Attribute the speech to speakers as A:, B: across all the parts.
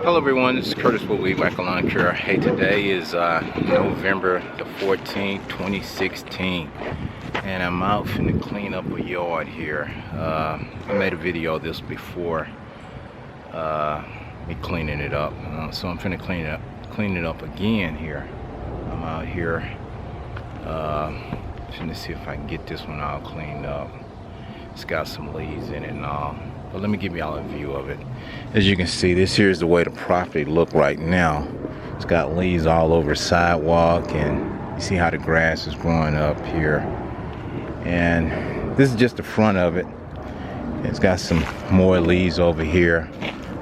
A: Hello everyone, this is Curtis with Weedwhacker Lawn Care. Hey, today is November the 14th, 2016, and I'm out finna clean up a yard here. I made a video of this before, me cleaning it up, so I'm finna clean it up again here. I'm out here, finna see if I can get this one all cleaned up. It's got some leaves in it and all. But let me give y'all a view of it. As you can see, this here is the way the property look right now. It's got leaves all over the sidewalk, and you see how the grass is growing up here. And this is just the front of it. It's got some more leaves over here.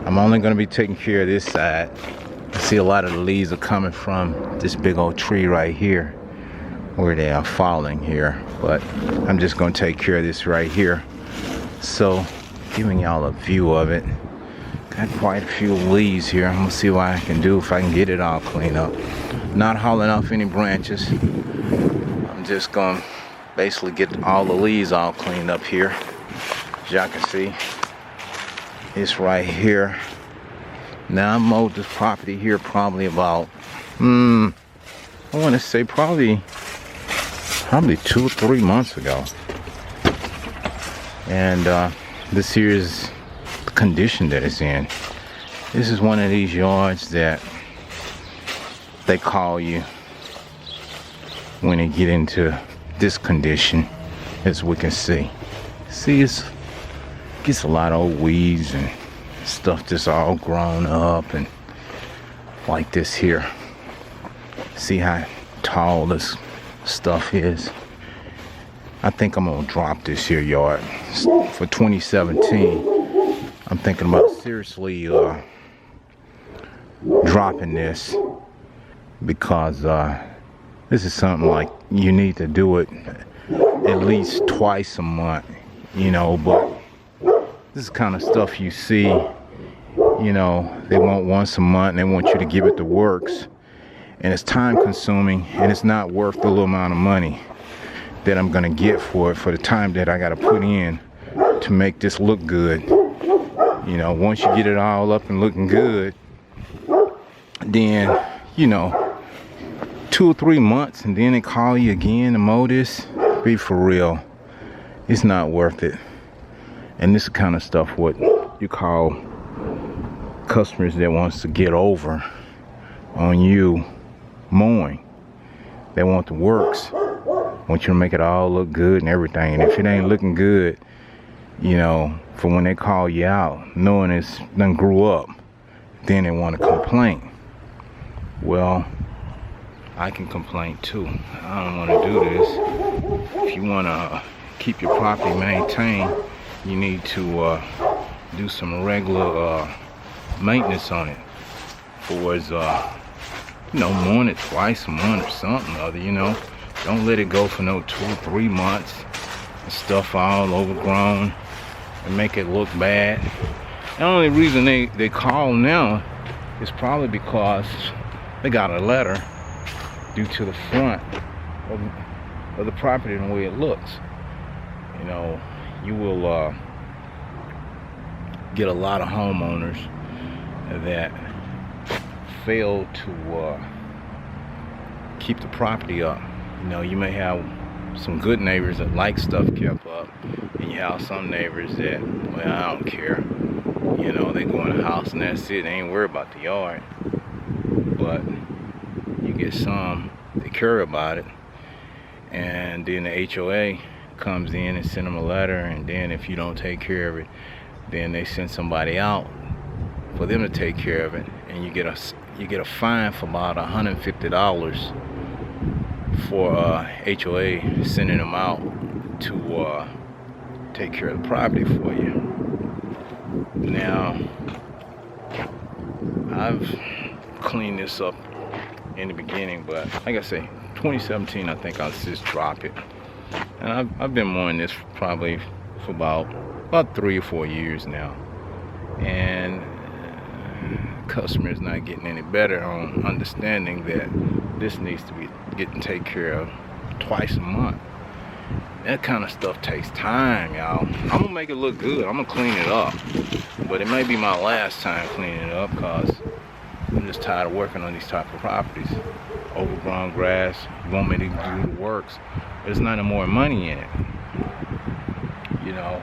A: I'm only going to be taking care of this side. I see a lot of the leaves are coming from this big old tree right here, where they are falling here. But I'm just going to take care of this right here. So, giving y'all a view of it. Got quite a few leaves here. I'm gonna see what I can do if I can get it all cleaned up. Not hauling off any branches. I'm just gonna basically get all the leaves all cleaned up here. As y'all can see, it's right here. Now I mowed this property here probably about, I want to say probably 2 or 3 months ago. And this here is the condition that it's in. This is one of these yards that they call you when they get into this condition, as we can see. See, it gets a lot of weeds and stuff just all grown up and like this here. See how tall this stuff is? I think I'm gonna drop this here yard for 2017. I'm thinking about seriously dropping this, because this is something like you need to do it at least twice a month, you know. But this is kind of stuff you see, you know, they want once a month and they want you to give it the works, and it's time consuming and it's not worth the little amount of money that I'm gonna get for it, for the time that I gotta put in to make this look good. You know, once you get it all up and looking good, then, you know, 2 or 3 months and then they call you again to mow this, be for real, it's not worth it. And this is kind of stuff what you call customers that wants to get over on you mowing. They want the works. Want you to make it all look good and everything. And if it ain't looking good, you know, for when they call you out, knowing it's done grew up, then they want to complain. Well, I can complain too. I don't want to do this. If you want to keep your property maintained, you need to do some regular maintenance on it. For as, you know, mowing it twice a month or something or other, you know. Don't let it go for no 2 or 3 months and stuff all overgrown and make it look bad. The only reason they call now is probably because they got a letter due to the front of the property and the way it looks. You know, you will get a lot of homeowners that fail to keep the property up. You know, you may have some good neighbors that like stuff kept up, and you have some neighbors that, well, I don't care. You know, they go in the house and that's it. They ain't worried about the yard. But you get some that care about it, and then the HOA comes in and send them a letter, and then if you don't take care of it, then they send somebody out for them to take care of it, and you get a fine for about $150 for HOA sending them out to take care of the property for you. Now, I've cleaned this up in the beginning, but like I say, 2017, I think I'll just drop it. And I've been mowing this probably for about 3 or 4 years now, and customers not getting any better on understanding that this needs to be getting taken care of twice a month. That kind of stuff takes time, y'all. I'm gonna make it look good. I'm gonna clean it up, but it may be my last time cleaning it up because I'm just tired of working on these type of properties. Overgrown grass, you want me to do the works, there's not more money in it. You know,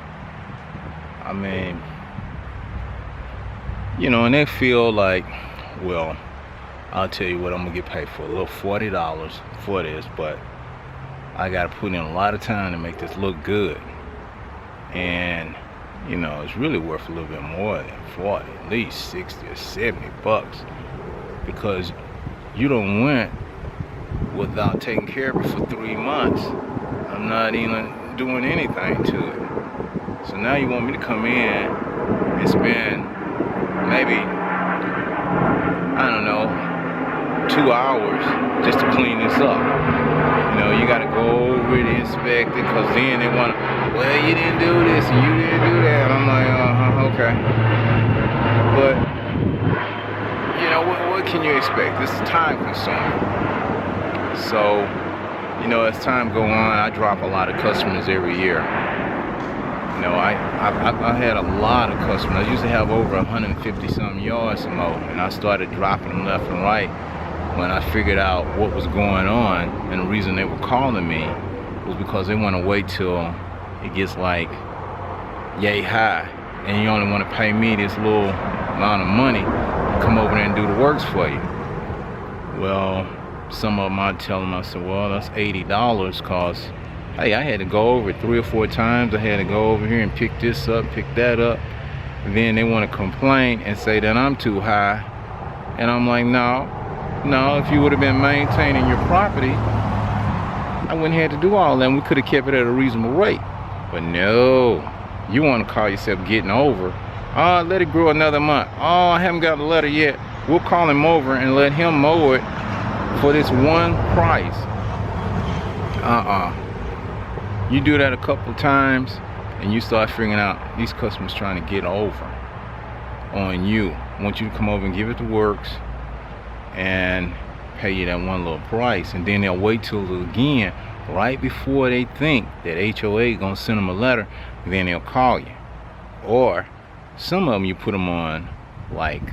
A: I mean, you know, and they feel like, well, I'll tell you what, I'm gonna get paid for a little $40 for this, but I gotta put in a lot of time to make this look good. And you know, it's really worth a little bit more than 40, at least 60 or 70 bucks, because you don't went without taking care of it for 3 months. I'm not even doing anything to it. So now you want me to come in and spend maybe, I don't know, 2 hours just to clean this up. You know, you gotta go over it, inspect it, because then they want to, well, you didn't do this and you didn't do that. And I'm like, okay. But, you know, what can you expect? This is time consuming. So, you know, as time go on, I drop a lot of customers every year. You know, I had a lot of customers. I used to have over 150 something yards to mow, and I started dropping them left and right when I figured out what was going on. And the reason they were calling me was because they want to wait till it gets like yay high, and you only want to pay me this little amount of money to come over there and do the works for you. Well, some of them I tell them, I said, well, that's $80, cause hey, I had to go over it 3 or 4 times. I had to go over here and pick this up, pick that up, and then they want to complain and say that I'm too high. And I'm like, no, if you would have been maintaining your property, I wouldn't have had to do all that, and we could have kept it at a reasonable rate. But no, you want to call yourself getting over. Oh, let it grow another month. Oh, I haven't got the letter yet. We'll call him over and let him mow it for this one price. You do that a couple of times and you start figuring out these customers trying to get over on you. I want you to come over and give it the works and pay you that one little price, and then they'll wait till again right before they think that HOA gonna send them a letter, and then they'll call you. Or some of them you put them on like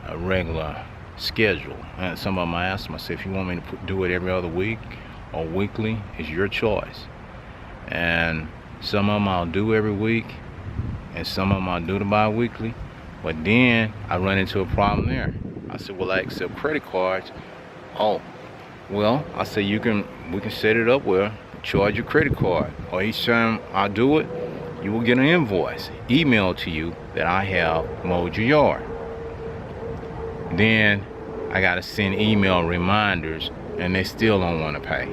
A: a regular schedule, and some of them I ask them, I say, if you want me to do it every other week or weekly, it's your choice. And some of them I'll do every week, and some of them I'll do the bi-weekly. But then I run into a problem there. I said, well, I accept credit cards. Oh, well, I said, we can set it up where charge your credit card, or each time I do it, you will get an invoice emailed to you that I have mowed your yard. Then I gotta send email reminders, and they still don't want to pay.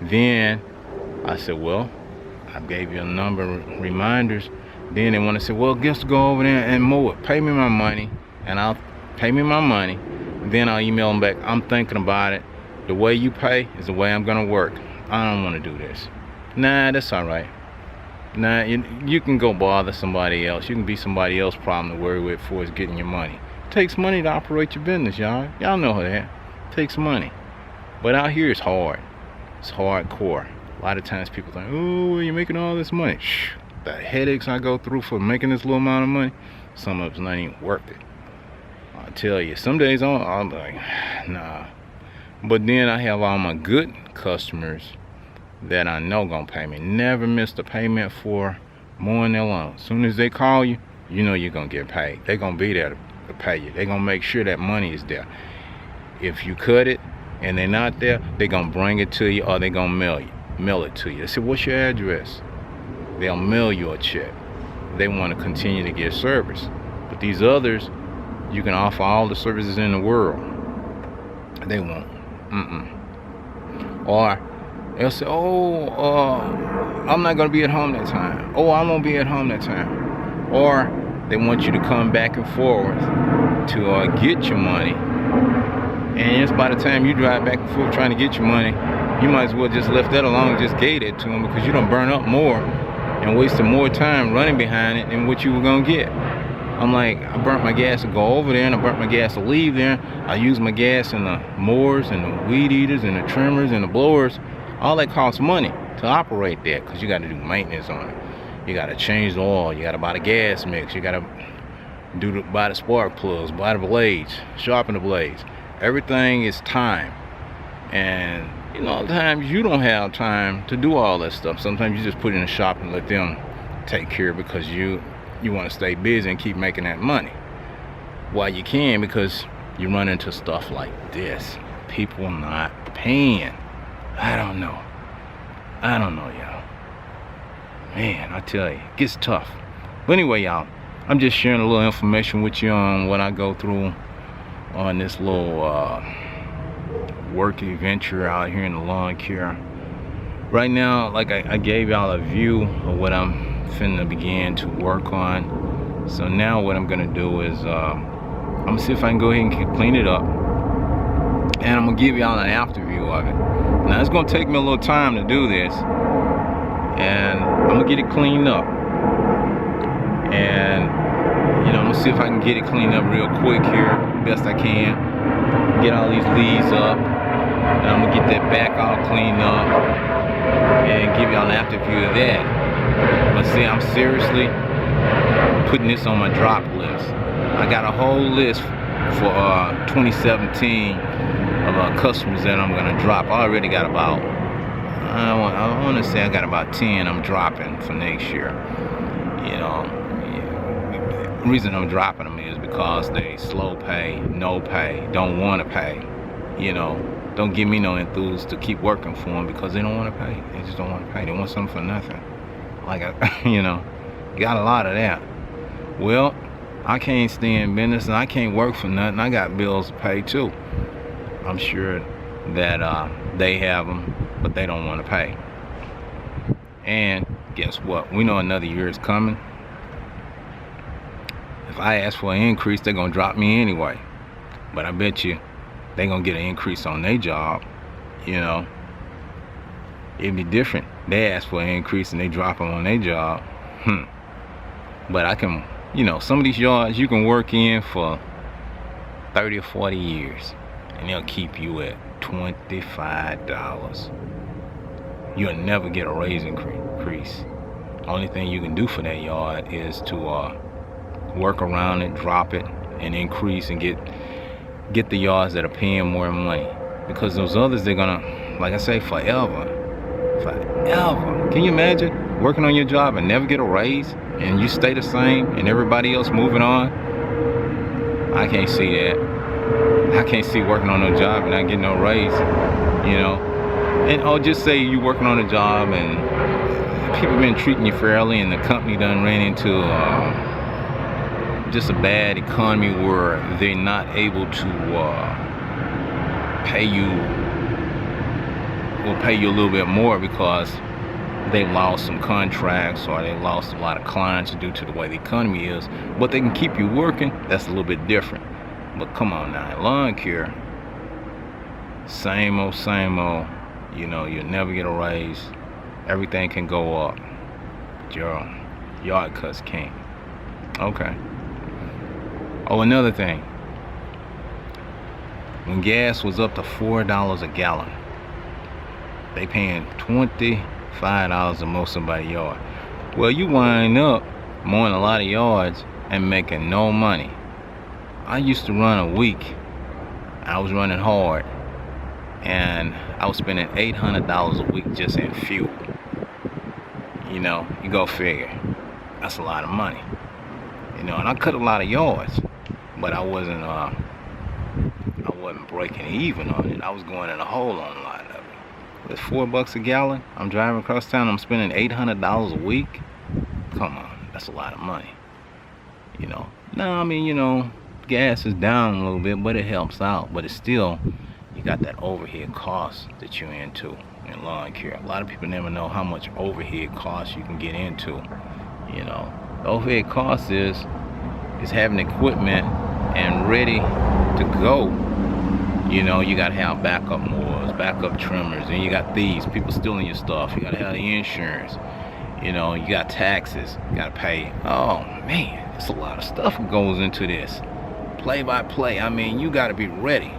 A: Then I said, well, I gave you a number of reminders. Then they want to say, well, just go over there and mow it. Pay me my money, and I'll pay me my money. Then I'll email them back, I'm thinking about it. The way you pay is the way I'm gonna work. I don't want to do this. Nah, that's all right. Nah, you can go bother somebody else. You can be somebody else's problem to worry with for is getting your money. It takes money to operate your business, y'all. Y'all know that. It takes money. But out here it's hard. It's hardcore. A lot of times people think, oh, you're making all this money. Shh, the headaches I go through for making this little amount of money, some of it's not even worth it. I tell you, some days I'm like, nah. But then I have all my good customers that I know gonna pay me. Never missed a payment for mowing their lawn. As soon as they call you, you know you're gonna get paid. They're gonna be there to pay you. They're gonna make sure that money is there. If you cut it and they're not there, they're gonna bring it to you, or they're gonna mail it to you. They say, what's your address? They'll mail you a check. They want to continue to get service. But these others, you can offer all the services in the world, they won't. Or they'll say, oh, I'm not gonna be at home that time. Oh, I won't be at home that time. Or they want you to come back and forth to get your money, and just by the time you drive back and forth trying to get your money, you might as well just left that alone and just gave it to them, because you don't burn up more and wasted more time running behind it than what you were gonna get. I'm like, I burnt my gas to go over there, and I burnt my gas to leave there. I used my gas in the mowers and the weed eaters and the trimmers and the blowers. All that costs money to operate that, because you got to do maintenance on it. You gotta change the oil. You gotta buy the gas mix. You gotta buy the spark plugs, buy the blades, sharpen the blades. Everything is time. And you know, at times you don't have time to do all that stuff. Sometimes you just put it in the shop and let them take care of it because you want to stay busy and keep making that money while you can, because you run into stuff like this. People not paying. I don't know, y'all. Man, I tell you, it gets tough. But anyway, y'all, I'm just sharing a little information with you on what I go through on this little work adventure out here in the lawn care. Right now, like I gave y'all a view of what I'm finna begin to work on. So now what I'm gonna do is I'm gonna see if I can go ahead and clean it up, and I'm gonna give y'all an after view of it. Now it's gonna take me a little time to do this, and I'm gonna get it cleaned up, and you know, I'm gonna see if I can get it cleaned up real quick here, best I can. Get all these leaves up, and I'm gonna get that back all cleaned up and give y'all an after view of that. But see, I'm seriously putting this on my drop list. I got a whole list for 2017 of customers that I'm gonna drop. I already got about, I want to say I got about 10 I'm dropping for next year. You know, the reason I'm dropping them is because they slow pay, no pay, don't want to pay. You know, don't give me no enthuse to keep working for them because they don't want to pay. They just don't want to pay. They want something for nothing. Like, you know, got a lot of that. Well, I can't stay in business and I can't work for nothing. I got bills to pay too. I'm sure that they have them, but they don't want to pay. And guess what? We know another year is coming. If I ask for an increase, they're gonna drop me anyway. But I bet you they're gonna get an increase on their job. You know, it'd be different. They ask for an increase and they drop them on their job. But I can, you know, some of these yards you can work in for 30 or 40 years and they'll keep you at $25. You'll never get a raise increase. Only thing you can do for that yard is to work around it, drop it, and increase and get the yards that are paying more money. Because those others, they're gonna, like I say, forever. Can you imagine working on your job and never get a raise and you stay the same and everybody else moving on? I can't see that. I can't see working on no job and not getting no raise, you know. And I'll just say you working on a job and people been treating you fairly and the company done ran into just a bad economy where they're not able to pay you a little bit more because they lost some contracts or they lost a lot of clients due to the way the economy is, but they can keep you working. That's a little bit different. But come on now, lawn care, same old, you know, you'll never get a raise. Everything can go up, but your yard cuts can't. Okay. Oh, another thing, when gas was up to $4 a gallon, they paying $25 a most somebody's yard. Well, you wind up mowing a lot of yards and making no money. I used to run a week. I was running hard, and I was spending $800 a week just in fuel. You know, you go figure. That's a lot of money. You know, and I cut a lot of yards, but I wasn't breaking even on it. I was going in a hole on a lot of it. With $4 a gallon, I'm driving across town, I'm spending $800 a week. Come on, that's a lot of money. You know, now I mean, you know, gas is down a little bit, but it helps out. But it's still, you got that overhead cost that you're into in lawn care. A lot of people never know how much overhead cost you can get into. You know, the overhead cost is having equipment and ready to go. You know, you gotta have backup mowers, backup trimmers, and you got thieves, people stealing your stuff. You gotta have the insurance. You know, you got taxes, you gotta pay. Oh man, there's a lot of stuff that goes into this. Play by play. I mean, you gotta be ready.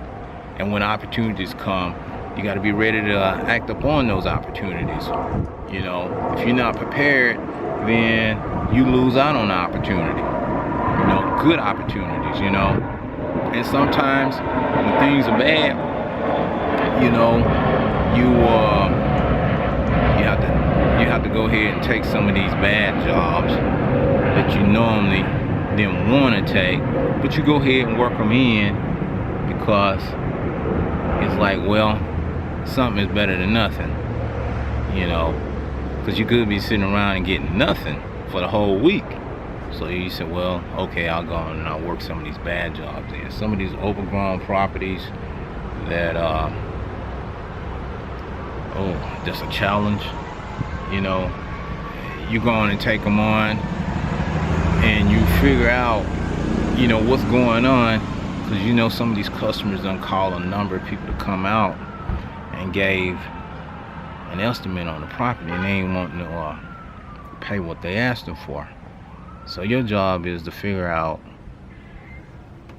A: And when opportunities come, you gotta be ready to act upon those opportunities. You know, if you're not prepared, you're then you lose out on the opportunity. You know, good opportunities, you know. And sometimes when things are bad, you know, you have to go ahead and take some of these bad jobs that you normally didn't want to take, but you go ahead and work them in because it's like, well, something is better than nothing, you know, because you could be sitting around and getting nothing for the whole week. So you said, well, okay, I'll go on and I'll work some of these bad jobs in. Some of these overgrown properties that, just a challenge, you know, you go on and take them on and you figure out, you know, what's going on, because you know some of these customers done call a number of people to come out and gave an estimate on the property and they ain't wanting to pay what they asked them for. So your job is to figure out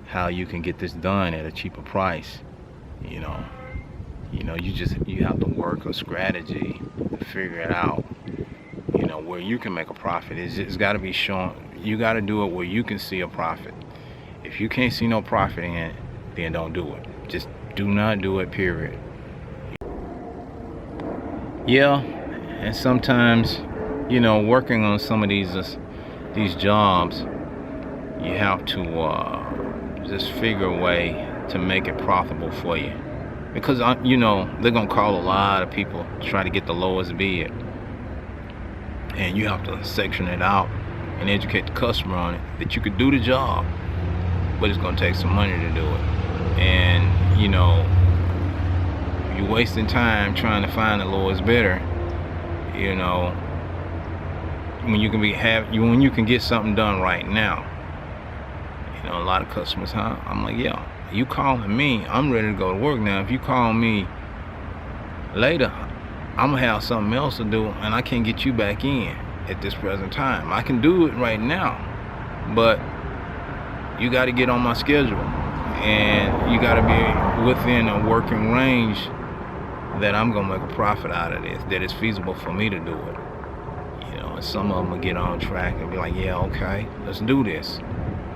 A: how you can get this done at a cheaper price. You know, you have to work a strategy to figure it out, you know, where you can make a profit. It's got to be shown. You got to do it where you can see a profit. If you can't see no profit in it, then don't do it. Just do not do it, period. Yeah, and sometimes, you know, working on some of these jobs, you have to just figure a way to make it profitable for you, because you know they're gonna call a lot of people to try to get the lowest bid, and you have to section it out and educate the customer on it that you could do the job, but it's gonna take some money to do it. And you know, you're wasting time trying to find the lowest bidder, you know, when you can get something done right now. You know, a lot of customers, I'm like, yeah, you calling me, I'm ready to go to work now. If you call me later, I'm gonna have something else to do and I can't get you back in at this present time. I can do it right now, but you got to get on my schedule and you got to be within a working range that I'm gonna make a profit out of this, that it's feasible for me to do it. You know, and some of them will get on track and be like, yeah, okay, let's do this,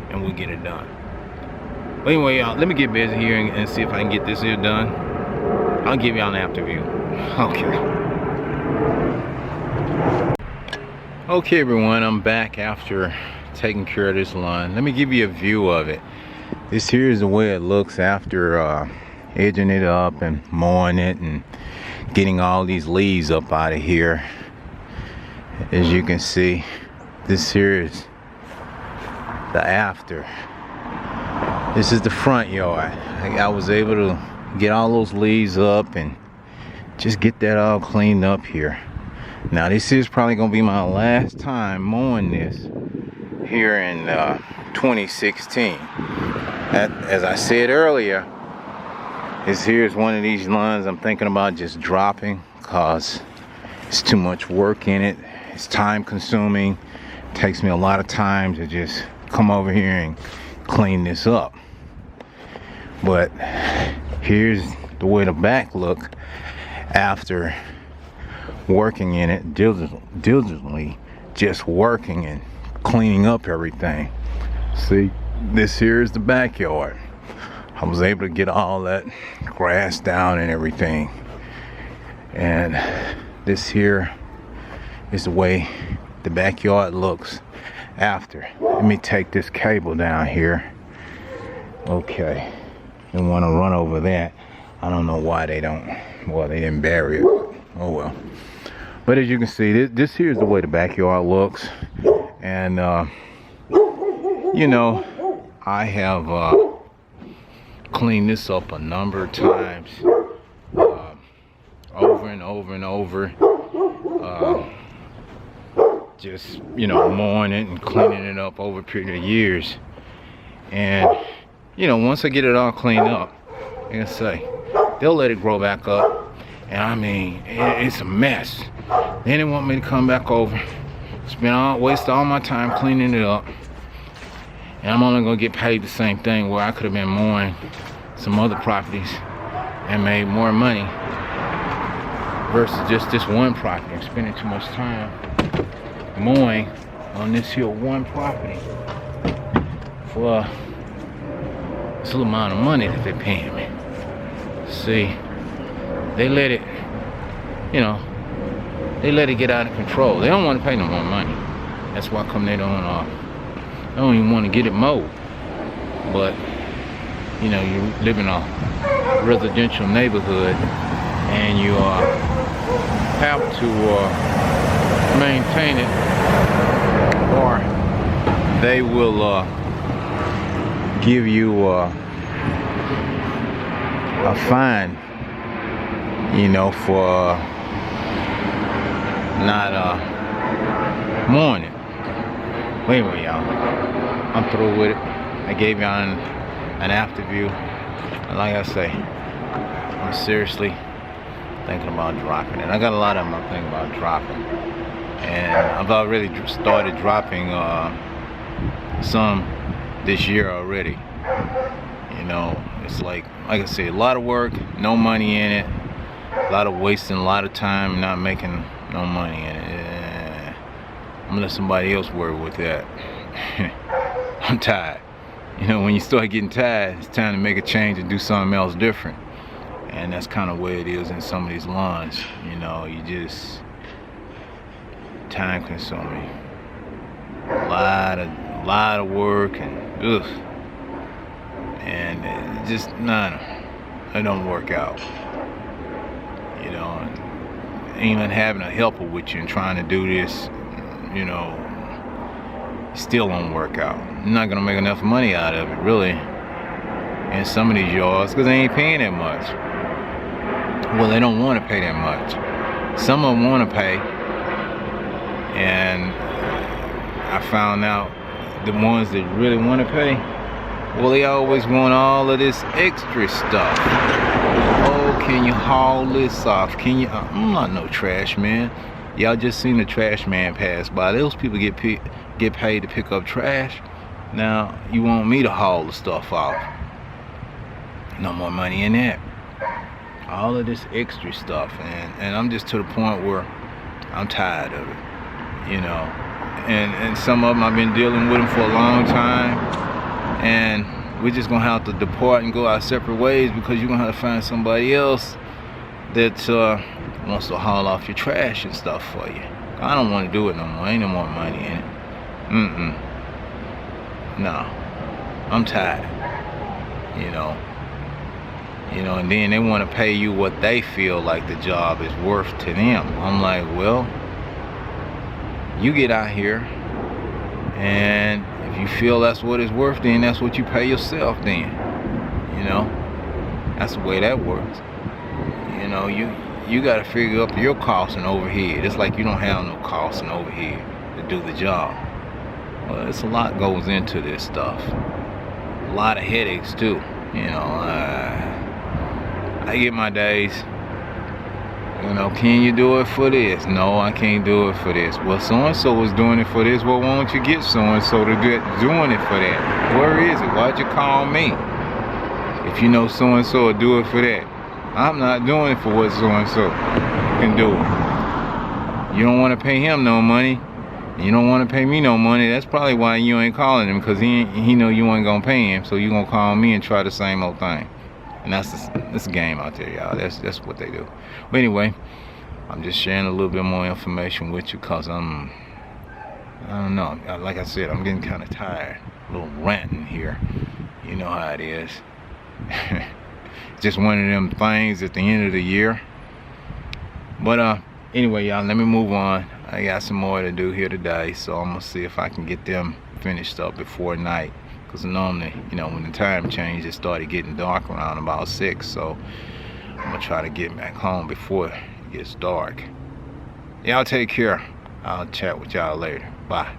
A: and we'll get it done. But anyway, y'all, let me get busy here and see if I can get this here done. I'll give y'all an after view. Okay, everyone, I'm back after taking care of this lawn. Let me give you a view of it. This here is the way it looks after edging it up and mowing it and getting all these leaves up out of here. As you can see, this here is the after. This is the front yard. I was able to get all those leaves up and just get that all cleaned up here. Now this is probably gonna be my last time mowing this here in 2016. As I said earlier, here's one of these lawns I'm thinking about just dropping because it's too much work in it. It's time consuming. It takes me a lot of time to just come over here and clean this up. But here's the way the back look after working in it diligently, just working and cleaning up everything. See, this here is the backyard. I was able to get all that grass down and everything, and this here is the way the backyard looks after. Let me take this cable down here. Okay, didn't want to run over that. I don't know why they didn't bury it. Oh well. But as you can see, this here is the way the backyard looks, and you know, I have cleaned this up a number of times, over and over and over, just, you know, mowing it and cleaning it up over a period of years. And you know, once I get it all cleaned up, like I say, they'll let it grow back up, and I mean, it's a mess. Then they want me to come back over, waste all my time cleaning it up, and I'm only gonna get paid the same thing, where I could have been mowing some other properties and made more money versus just this one property. I'm spending too much time mowing on this here one property for this little amount of money that they're paying me. See, they let it, you know, they let it get out of control. They don't want to pay no more money. That's why come they don't even want to get it mowed. But you know, you live in a residential neighborhood and you have to maintain it, or they will give you a fine, you know, for not mowing it. But anyway, y'all, I'm through with it. I gave y'all an after view, and like I say, I'm seriously thinking about dropping it. I got a lot of them I'm thinking about dropping, and I've already started dropping some this year already. You know, it's like I said, a lot of work, no money in it, a lot of wasting, a lot of time, not making no money in it. I'm gonna let somebody else work with that. I'm tired. You know, when you start getting tired, it's time to make a change and do something else different. And that's kind of where it is in some of these lawns. You know, you just time consuming. A lot of work and ugh. And it just it don't work out. You know, and even having a helper with you and trying to do this, you know, still won't work out. You're not gonna make enough money out of it, really, in some of these yards, because they ain't paying that much. Well, they don't want to pay that much. Some of them want to pay, and I found out the ones that really want to pay, well, they always want all of this extra stuff. Oh, can you haul this off? Can you? I'm not no trash man. Y'all just seen the trash man pass by. Those people get paid to pick up trash. Now you want me to haul the stuff off? No more money in that. All of this extra stuff, and I'm just to the point where I'm tired of it. You know, and some of them I've been dealing with them for a long time, and we're just gonna have to depart and go our separate ways, because you're gonna have to find somebody else that wants to haul off your trash and stuff for you. I don't want to do it no more. Ain't no more money in it. No, I'm tired. You know, and then they want to pay you what they feel like the job is worth to them. I'm like, well, you get out here, and if you feel that's what it's worth, then that's what you pay yourself then. You know, that's the way that works. You know, you got to figure up your costs and overhead. It's like you don't have no costs and overhead to do the job. Well, it's a lot goes into this stuff. A lot of headaches too. You know, I get my days. You know, can you do it for this? No, I can't do it for this. Well, so-and-so was doing it for this. Well, why don't you get so-and-so to get doing it for that? Where is it? Why'd you call me? If you know so-and-so will do it for that. I'm not doing it for what so-and-so can do. You don't want to pay him no money. You don't want to pay me no money. That's probably why you ain't calling him, because he know you ain't gonna pay him. So you gonna call me and try the same old thing. And that's a game out there, y'all. That's what they do. But anyway, I'm just sharing a little bit more information with you, because I don't know. Like I said, I'm getting kind of tired. A little ranting here. You know how it is. Just one of them things at the end of the year. But anyway, y'all, let me move on. I got some more to do here today, so I'm gonna see if I can get them finished up before night. Because normally, you know, when the time changed, it started getting dark around about 6. So I'm gonna try to get back home before it gets dark. Y'all take care. I'll chat with y'all later. Bye.